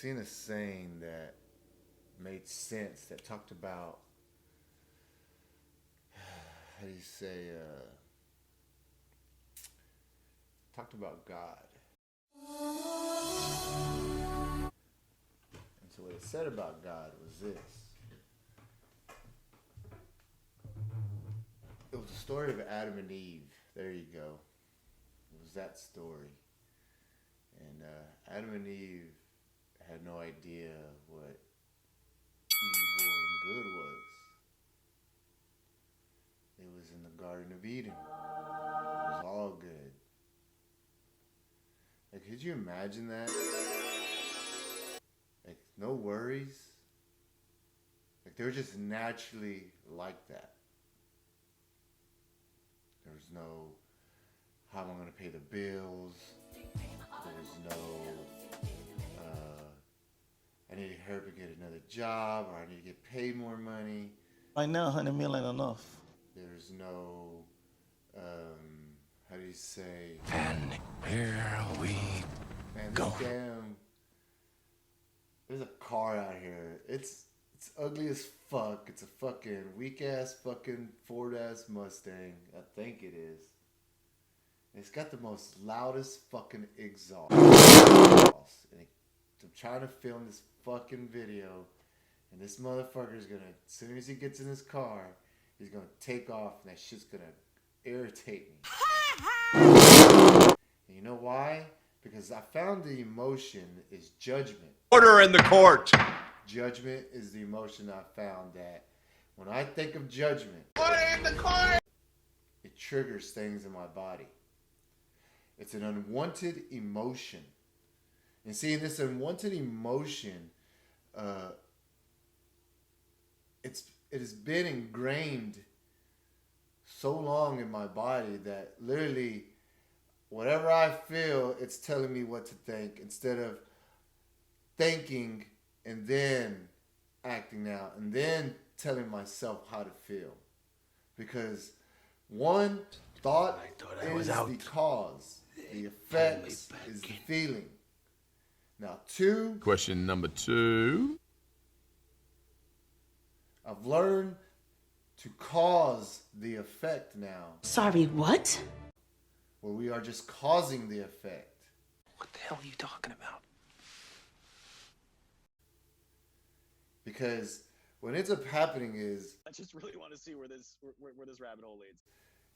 seen a saying that made sense that talked about, how do you say, talked about God. And so what it said about God was this. It was the story of Adam and Eve. There you go. It was that story. And Adam and Eve had no idea what evil and good was. It was in the Garden of Eden. It was all good. Like, could you imagine that? Like, no worries. Like, they were just naturally like that. There was no, how am I going to pay the bills? There was no, I need to hurry up and get another job, or I need to get paid more money. Right now, 100 million enough. There's no, how do you say? And here we go. There's a car out here. It's ugly as fuck. It's a fucking weak ass fucking Ford ass Mustang. I think it is. It's got the most loudest fucking exhaust. I'm trying to film this fucking video, and this motherfucker's gonna, as soon as he gets in his car, he's gonna take off, and that shit's gonna irritate me. And you know why? Because I found the emotion is judgment. Order in the court. Judgment is the emotion I found that when I think of judgment, it triggers things in my body. It's an unwanted emotion. And see, this unwanted emotion, it has been ingrained so long in my body that literally whatever I feel, it's telling me what to think instead of thinking and then acting out and then telling myself how to feel. Because one, thought is the cause. The effects is the feeling. Now, two. Question number 2. I've learned to cause the effect now. Sorry, what? Where we are just causing the effect. What the hell are you talking about? Because what ends up happening is, I just really want to see where this rabbit hole leads.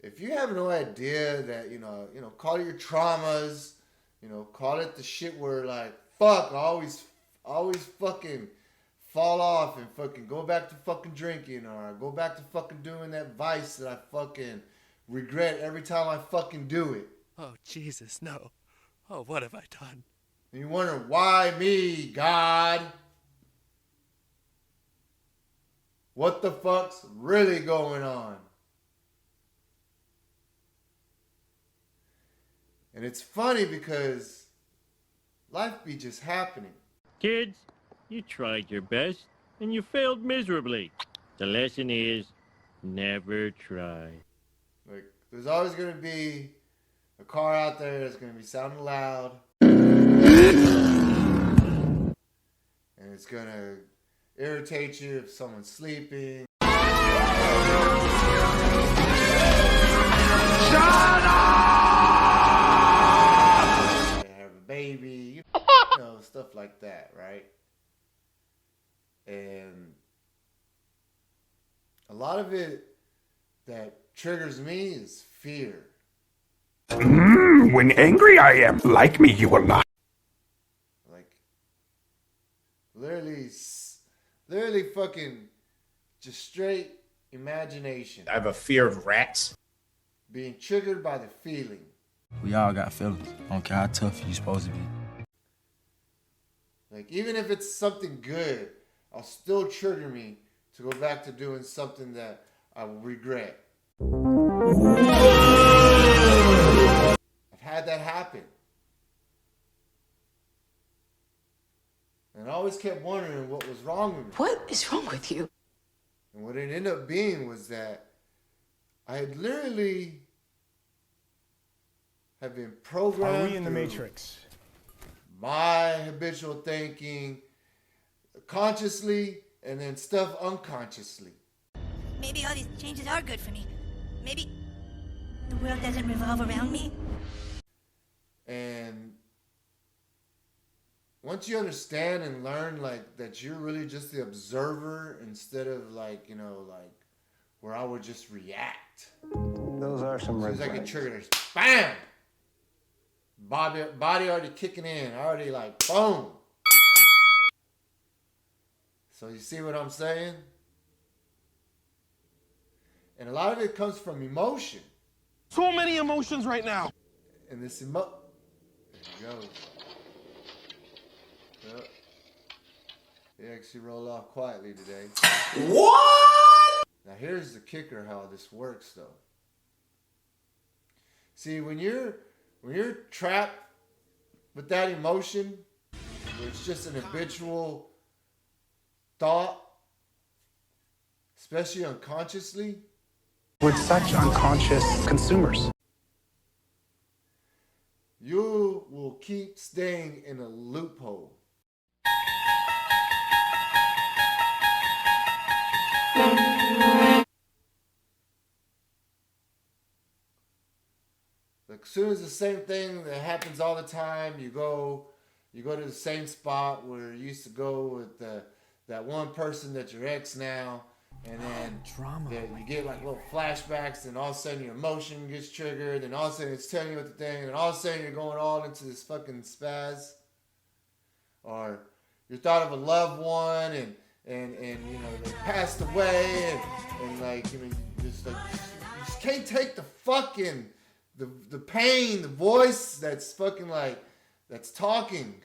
if you have no idea that, call it your traumas, call it the shit where like, fuck, I always fucking fall off and fucking go back to fucking drinking, or I go back to fucking doing that vice that I fucking regret every time I fucking do it. Oh, Jesus, no. Oh, what have I done? And you wonder, why me, God? What the fuck's really going on? And it's funny because life be just happening. Kids, you tried your best and you failed miserably. The lesson is never try. Like, there's always going to be a car out there that's going to be sounding loud. And it's going to irritate you if someone's sleeping. Shut up! They have a baby, stuff like that, right? And a lot of it that triggers me is fear. When angry I am, like me you will not. Like, literally fucking just straight imagination. I have a fear of rats. Being triggered by the feeling. We all got feelings. I don't care how tough you supposed to be. Like, even if it's something good, I'll still trigger me to go back to doing something that I will regret. I've had that happen. And I always kept wondering what was wrong with me. What is wrong with you? And what it ended up being was that I had literally have been programmed. Are we in the Matrix? my habitual thinking consciously and then stuff unconsciously. Maybe all these changes are good for me. Maybe the world doesn't revolve around me. And once you understand and learn like that you're really just the observer instead of like, you know, like where I would just react. Those are some As red soon as I get flags. triggered, there's bam! Body already kicking in. Already like boom. So you see what I'm saying? And a lot of it comes from emotion. So many emotions right now. And this there you go. Yep. They actually roll off quietly today. What? Now here's the kicker how this works though. See, when you're trapped with that emotion, where it's just an habitual thought, especially unconsciously, We're such unconscious consumers. you will keep staying in a loophole. Like as soon as the same thing that happens all the time, you go to the same spot where you used to go with that one person that's your ex now, and then you get like little flashbacks, and all of a sudden your emotion gets triggered, and all of a sudden it's telling you what to think, and all of a sudden you're going all into this fucking spaz. Or you thought of a loved one, and you know they passed away, and like you know you just can't take the fucking the pain, the voice that's fucking like that's talking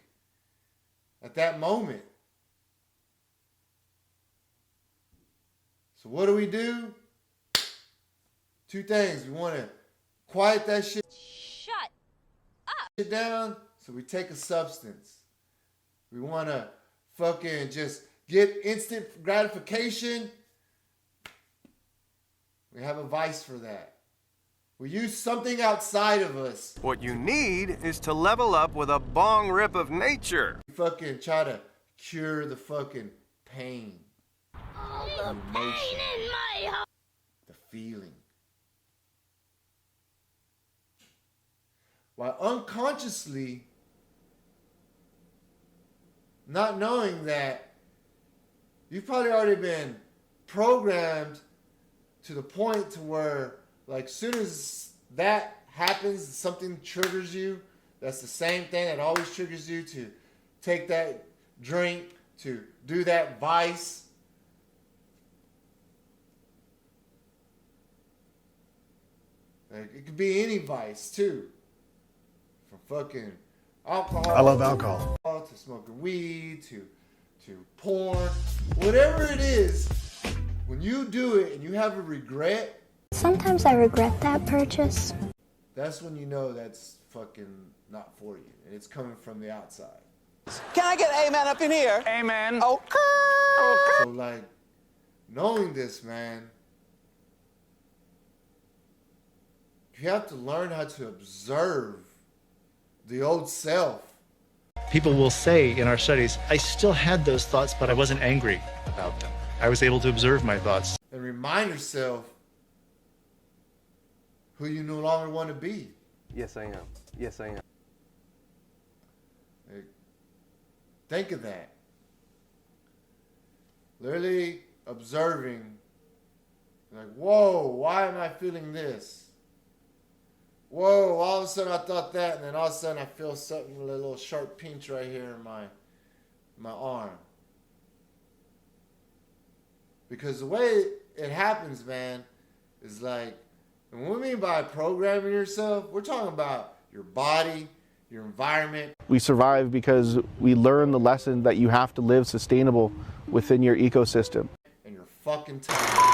at that moment. So what do? Two things. We want to quiet that shit down, so we take a substance. We want to fucking just get instant gratification. We have a vice for that. We use something outside of us. What you need is to level up with a bong rip of nature. We fucking try to cure the fucking pain. The emotion. The feeling. While unconsciously, not knowing that you've probably already been programmed to the point to where like soon as that happens, something triggers you, that's the same thing that always triggers you to take that drink, to do that vice. Like, it could be any vice too. From fucking alcohol. I love alcohol. To smoking weed, to porn, whatever it is, when you do it and you have a regret, Sometimes I regret that purchase. that's when you know that's fucking not for you. And it's coming from the outside. Can I get amen up in here? Amen. Okay. So like, knowing this, man, you have to learn how to observe the old self. People will say in our studies, I still had those thoughts, but I wasn't angry about them. I was able to observe my thoughts. And remind yourself who you no longer want to be. Yes, I am. Yes, I am. Like, think of that. Literally observing, like, whoa, why am I feeling this? Whoa, all of a sudden I thought that, and then all of a sudden I feel something, a little sharp pinch right here in my arm. Because the way it happens, man, is like, and what we mean by programming yourself, we're talking about your body, your environment. We survive because we learn the lesson that you have to live sustainable within your ecosystem. And your fucking time.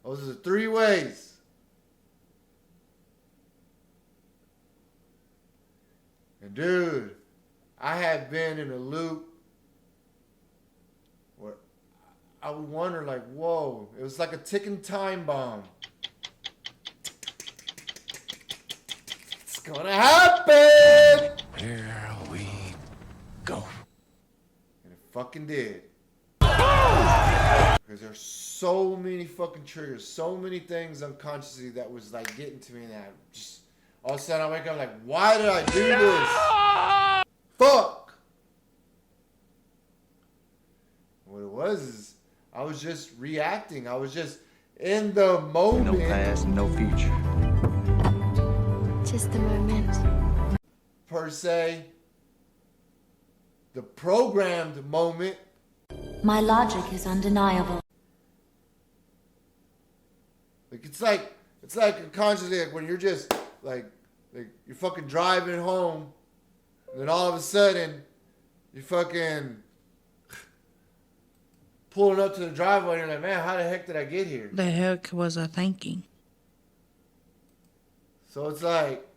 Those are the 3 ways. And dude, I have been in a loop where I would wonder like, whoa, it was like a ticking time bomb. gonna happen. Here we go. And it fucking did. Because there's so many fucking triggers, so many things unconsciously that was like getting to me, and I just all of a sudden I wake up like, why did I do this? Fuck. What it was is I was just reacting. I was just in the moment. No past, no future. Just the moment. Per se. The programmed moment. My logic is undeniable. Like it's like unconsciously, like when you're just like you're fucking driving home, and then all of a sudden you fucking pulling up to the driveway and you're like, man, how the heck did I get here? The heck was I thinking? So it's like,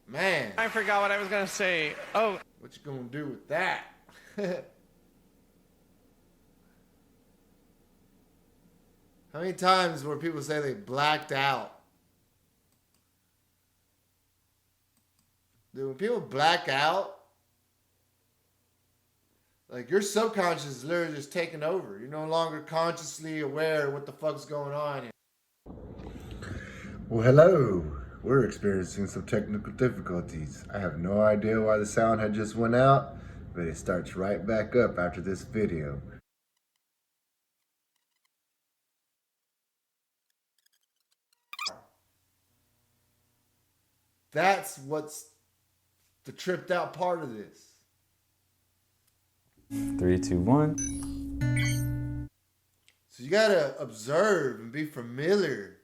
man, I forgot what I was gonna say. Oh, what you gonna do with that? How many times where people say they blacked out? Dude, when people black out, like your subconscious is literally just taking over. You're no longer consciously aware of what the fuck's going on. Well, hello. We're experiencing some technical difficulties. I have no idea why the sound had just went out, but it starts right back up after this video. That's what's the tripped out part of this. 3, 2, 1. So you gotta observe and be familiar.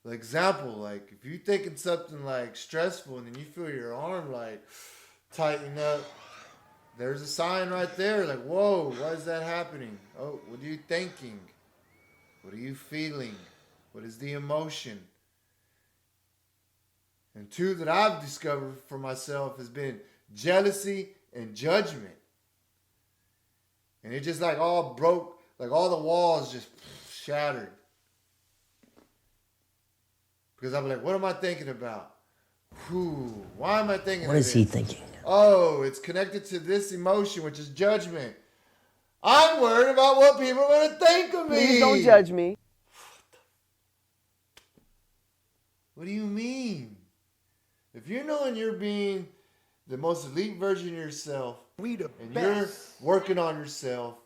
Like example, like if you're thinking something like stressful and then you feel your arm like tighten up, there's a sign right there. Like, whoa, why is that happening? Oh, what are you thinking? What are you feeling? What is the emotion? And two that I've discovered for myself has been jealousy and judgment. And it just like all broke, like all the walls just shattered. Because I'm like, what am I thinking about? Why am I thinking What of is this? he thinking? Oh, it's connected to this emotion, which is judgment. I'm worried about what people are going to think of me. Please don't judge me. What do you mean? If you're knowing you're being the most elite version of yourself, and you're working on yourself,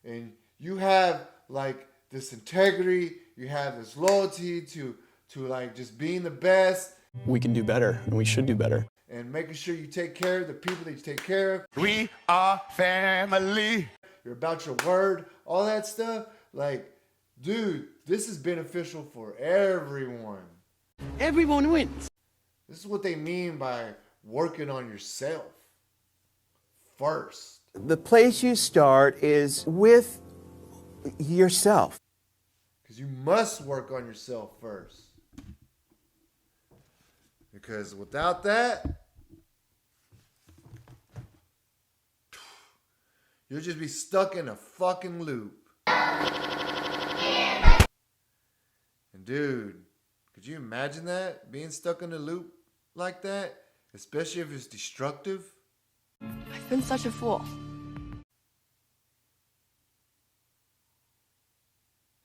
and you have like this integrity, you have this loyalty to like just being the best. We can do better, and we should do better. And making sure you take care of the people that you take care of. We are family. You're about your word, all that stuff. Like, dude, this is beneficial for everyone. Everyone wins. This is what they mean by working on yourself first. The place you start is with yourself. Because you must work on yourself first. Because without that, you'll just be stuck in a fucking loop. And dude, could you imagine that? Being stuck in a loop like that? Especially if it's destructive? I've been such a fool.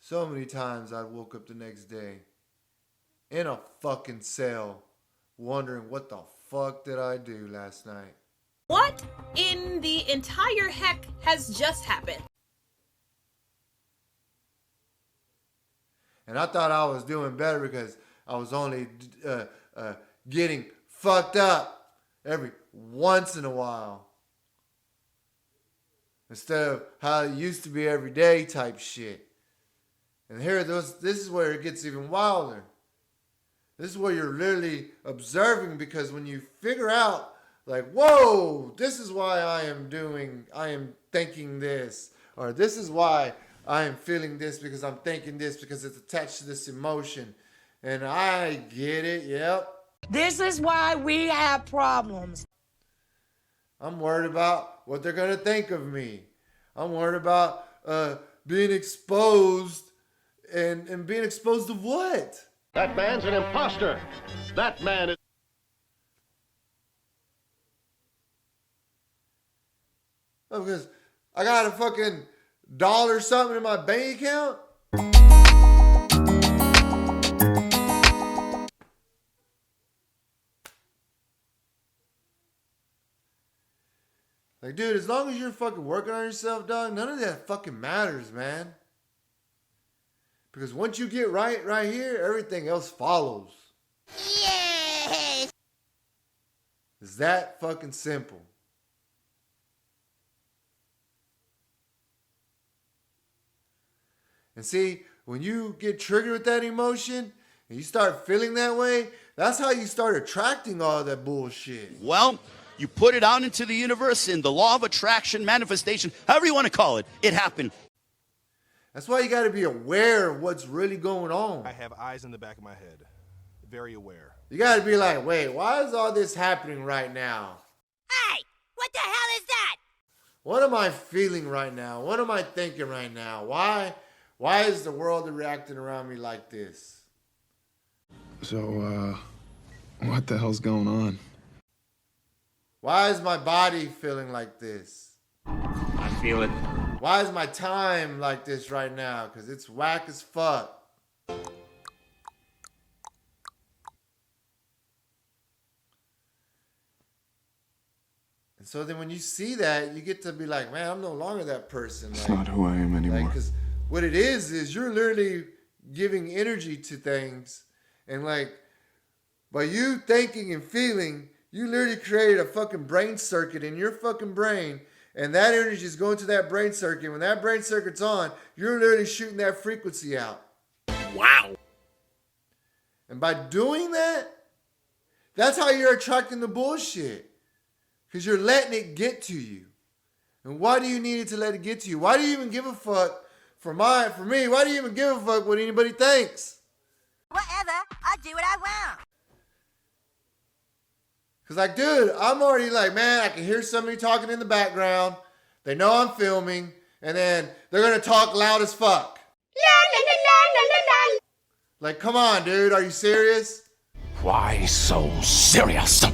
So many times I woke up the next day in a fucking cell wondering what the fuck did I do last night? What in the entire heck has just happened? And I thought I was doing better because I was only getting fucked up every once in a while. Instead of how it used to be every day type shit. And this is where it gets even wilder. This is where you're literally observing, because when you figure out like, whoa, this is why I am thinking this, or this is why I am feeling this because I'm thinking this because it's attached to this emotion. And I get it, yep. This is why we have problems. I'm worried about what they're going to think of me. I'm worried about being exposed. And being exposed to what? That man's an imposter. That man is... Oh, because I got a fucking dollar something in my bank account? Like, dude, as long as you're fucking working on yourself, dog, none of that fucking matters, man. Because once you get right here, everything else follows. Yes! It's that fucking simple. And see, when you get triggered with that emotion and you start feeling that way, that's how you start attracting all that bullshit. Well, you put it out into the universe in the law of attraction, manifestation, however you want to call it. It happened. That's why you got to be aware of what's really going on. I have eyes in the back of my head. Very aware. You got to be like, wait, why is all this happening right now? Hey, what the hell is that? What am I feeling right now? What am I thinking right now? Why is the world reacting around me like this? So, what the hell's going on? Why is my body feeling like this? I feel it. Why is my time like this right now? Because it's whack as fuck. And so then when you see that, you get to be like, man, I'm no longer that person. It's not who I am anymore. Because what it is you're literally giving energy to things. And like, by you thinking and feeling, you literally created a fucking brain circuit in your fucking brain. And that energy is going to that brain circuit. When that brain circuit's on, you're literally shooting that frequency out. Wow. And by doing that, that's how you're attracting the bullshit. Because you're letting it get to you. And why do you need it to let it get to you? Why do you even give a fuck for me? Why do you even give a fuck what anybody thinks? Whatever, I'll do what I want. Because like, dude, I'm already like, man, I can hear somebody talking in the background. They know I'm filming. And then they're going to talk loud as fuck. Like, come on, dude. Are you serious? Why so serious?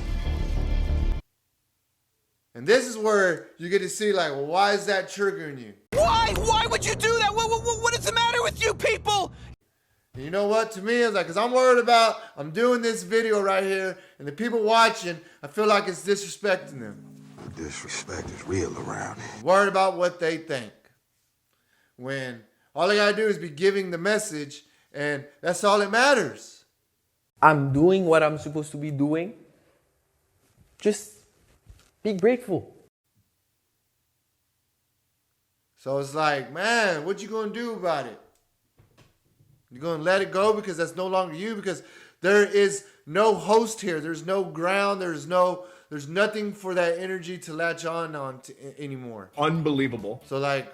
And this is where you get to see, like, well, why is that triggering you? Why? Why would you do that? What is the matter with you people? And you know what? To me, it's like, because I'm worried about, I'm doing this video right here, and the people watching, I feel like it's disrespecting them. The disrespect is real around here. I'm worried about what they think. When all I got to do is be giving the message, and that's all that matters. I'm doing what I'm supposed to be doing. Just be grateful. So it's like, man, what you going to do about it? You're going to let it go because that's no longer you, because there is no host here. There's no ground. There's nothing for that energy to latch on to anymore. Unbelievable. So like,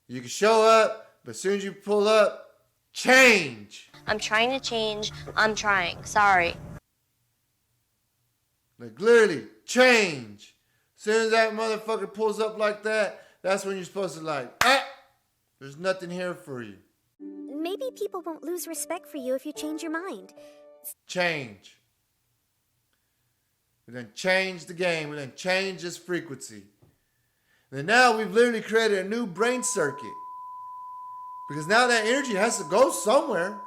you can show up, but as soon as you pull up, change. I'm trying to change. I'm trying. Sorry. Like literally, change. As soon as that motherfucker pulls up like that, that's when you're supposed to like, there's nothing here for you. Maybe people won't lose respect for you if you change your mind. Change. We done changed the game. We done changed this frequency. And then now we've literally created a new brain circuit. Because now that energy has to go somewhere.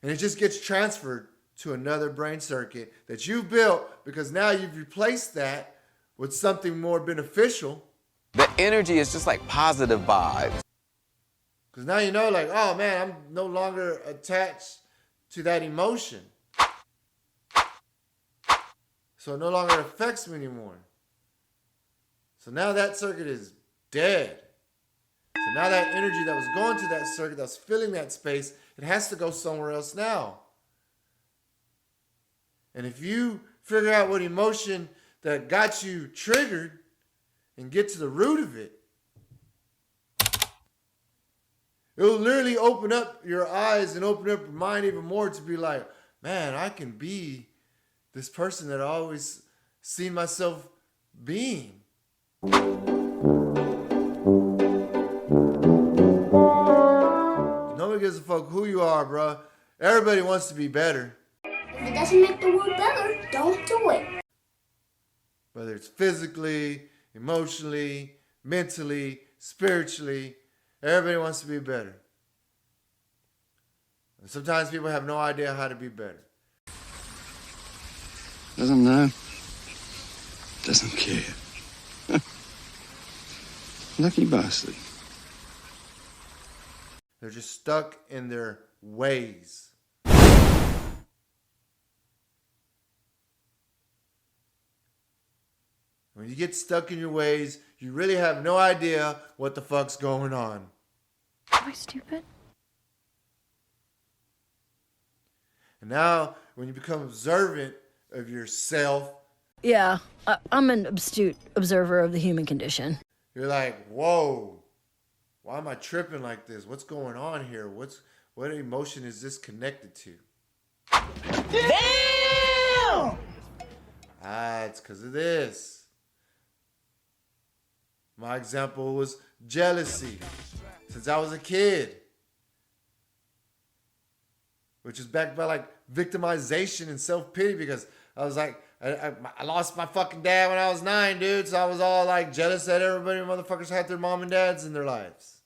And it just gets transferred to another brain circuit that you've built, because now you've replaced that with something more beneficial. The energy is just like positive vibes. Because now you know, like, oh man, I'm no longer attached to that emotion. So it no longer affects me anymore. So now that circuit is dead. So now that energy that was going to that circuit, that's filling that space, it has to go somewhere else now. And if you figure out what emotion that got you triggered and get to the root of it, it will literally open up your eyes and open up your mind even more to be like, man, I can be this person that I always seen myself being. Nobody gives a fuck who you are, bro. Everybody wants to be better. If it doesn't make the world better, don't do it. Whether it's physically, emotionally, mentally, spiritually, everybody wants to be better. And sometimes people have no idea how to be better. Doesn't know. Doesn't care. Lucky bastard. They're just stuck in their ways. When you get stuck in your ways, you really have no idea what the fuck's going on. Am I stupid? And now, when you become observant of yourself, Yeah, I'm an astute observer of the human condition. you're like, whoa, why am I tripping like this? What's going on here? What emotion is this connected to? Damn! It's because of this. My example was jealousy since I was a kid, which is backed by like victimization and self-pity because I was like, I lost my fucking dad when I was 9, dude. So I was all like jealous that everybody motherfuckers had their mom and dads in their lives.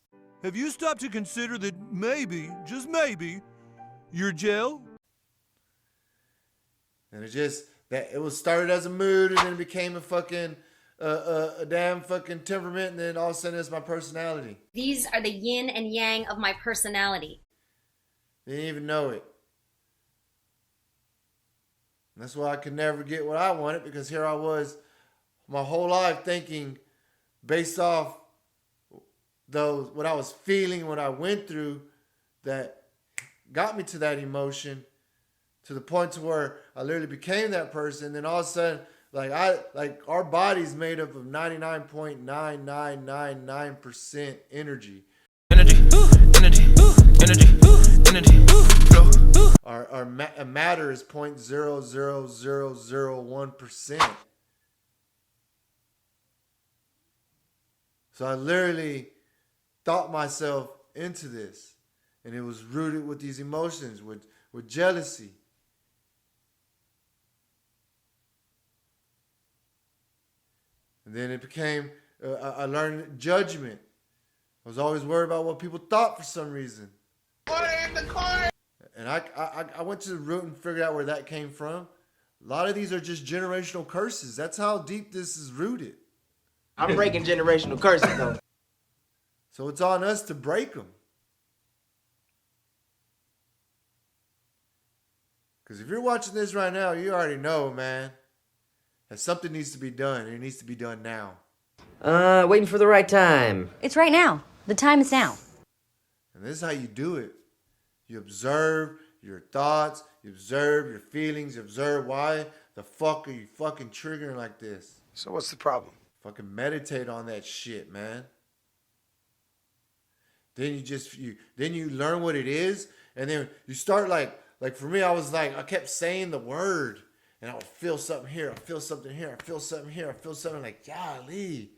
Have you stopped to consider that maybe, just maybe, you're Jill? And it was started as a mood and then it became a fucking a damn fucking temperament, and then all of a sudden it's my personality. These are the yin and yang of my personality. Didn't even know it. And that's why I could never get what I wanted, because here I was my whole life thinking based off what I was feeling, what I went through, that got me to that emotion, to the point to where I literally became that person. Then all of a sudden, our body's made up of 99.9999% energy. Our matter is 0.00001%. So I literally thought myself into this, and it was rooted with these emotions, with jealousy. And then it became, I learned judgment. I was always worried about what people thought for some reason. And I went to the root and figured out where that came from. A lot of these are just generational curses. That's how deep this is rooted. I'm breaking generational curses, though. So it's on us to break them. Because if you're watching this right now, you already know, man, that something needs to be done. And it needs to be done now. Waiting for the right time. It's right now. The time is now. And this is how you do it. You observe your thoughts. You observe your feelings. You observe why the fuck are you fucking triggering like this. So what's the problem? Fucking meditate on that shit, man. Then you learn what it is, and then you start like for me, I kept saying the word, and I would feel something here, I feel something here, I feel something here, I feel something like, golly,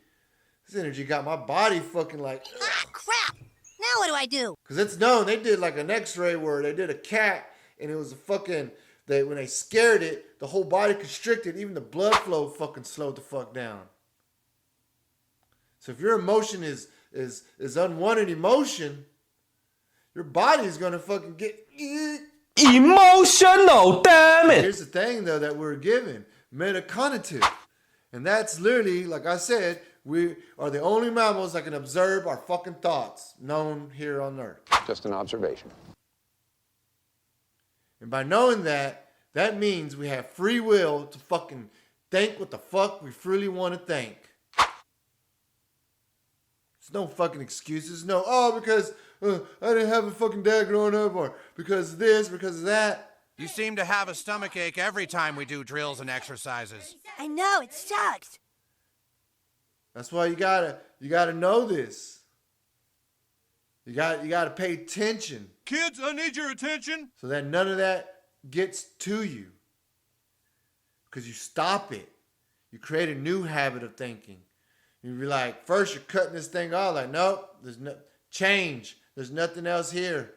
this energy got my body fucking like, ah, crap! Now what do I do? Because it's known, they did like an x-ray where they did a cat, and it was a fucking, when they scared it, the whole body constricted, even the blood flow fucking slowed the fuck down. So if your emotion is unwanted emotion, your body's gonna fucking get emotional, damn it. Here's the thing though that we're given, metacognitive. And that's literally, like I said, we are the only mammals that can observe our fucking thoughts known here on Earth. Just an observation. And by knowing that, that means we have free will to fucking think what the fuck we freely want to think. There's no fucking excuses. No, because I didn't have a fucking dad growing up, or because of this, because of that. You seem to have a stomachache every time we do drills and exercises. I know, it sucks. That's why you gotta know this. You gotta pay attention. Kids, I need your attention. So that none of that gets to you. Because you stop it. You create a new habit of thinking. You be like, first you're cutting this thing off, like, nope, there's no change. There's nothing else here.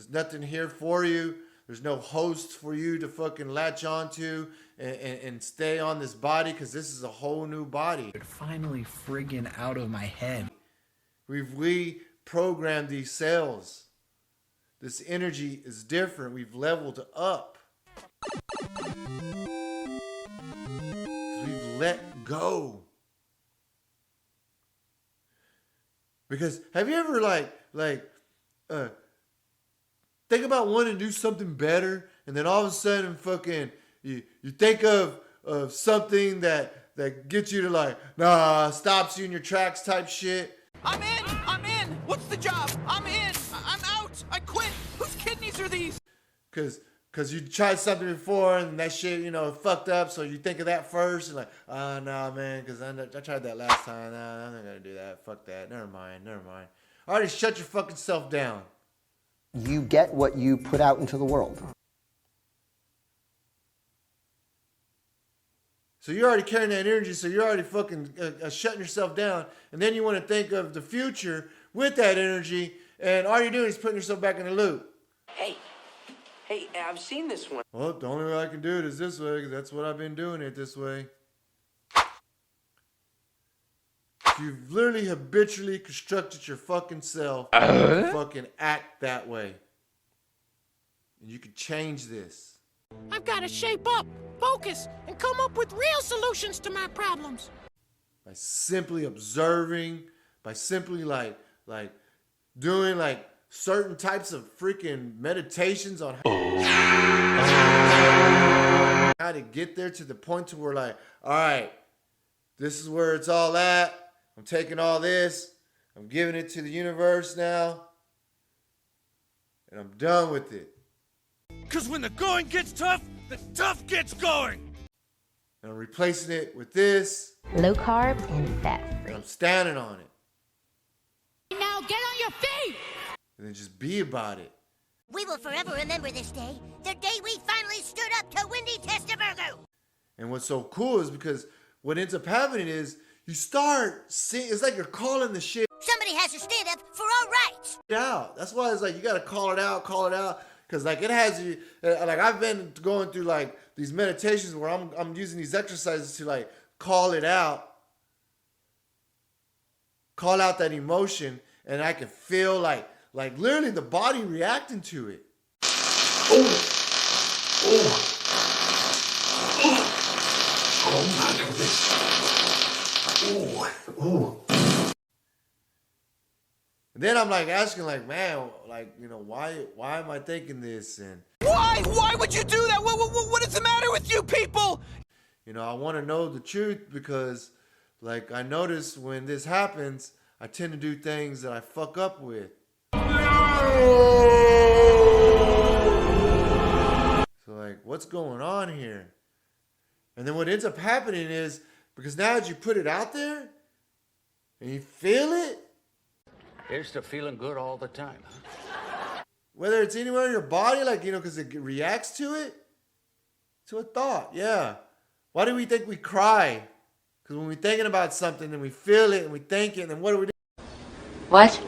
There's nothing here for you. There's no host for you to fucking latch onto and stay on this body, because this is a whole new body. Finally friggin' out of my head. We've reprogrammed these cells. This energy is different. We've leveled up. We've let go. Because have you ever think about wanting to do something better, and then all of a sudden fucking you think of something that gets you to stops you in your tracks type shit. I'm in. What's the job? I'm in. I'm out. I quit. Whose kidneys are these? Cause you tried something before and that shit, fucked up. So you think of that first and nah, man, cause I tried that last time. Nah, I'm not gonna do that. Fuck that. Never mind. Already shut your fucking self down. You get what you put out into the world. So you're already carrying that energy, so you're already fucking shutting yourself down. And then you want to think of the future with that energy, and all you're doing is putting yourself back in the loop. Hey, I've seen this one. Well, the only way I can do it is this way, because that's what I've been doing it this way. You've literally habitually constructed your fucking self to fucking act that way. And you can change this. I've got to shape up, focus, and come up with real solutions to my problems. By simply observing, by simply doing certain types of freaking meditations on how to get there to the point to where all right, this is where it's all at. I'm taking all this, I'm giving it to the universe now, and I'm done with it. Because when the going gets tough, the tough gets going. And I'm replacing it with this. Low carb and fat free. And I'm standing on it. Now get on your feet! And then just be about it. We will forever remember this day, the day we finally stood up to Wendy Testerberger. And what's so cool is because what ends up happening is you start seeing, it's like you're calling the shit Somebody has to stand up for our rights. out. That's why it's you gotta call it out. Because it has you, I've been going through these meditations where I'm using these exercises to call it out. Call out that emotion, and I can feel literally the body reacting to it. And then I'm asking man, why am I thinking this? And Why would you do that? What is the matter with you people? I want to know the truth because I notice when this happens, I tend to do things that I fuck up with. So what's going on here? And then what ends up happening is, because now as you put it out there and you feel it, Here's to feeling good all the time. whether it's anywhere in your body, because it reacts to it, to a thought, yeah. Why do we think we cry? Because when we're thinking about something and we feel it and we think it, and then what do we do? What?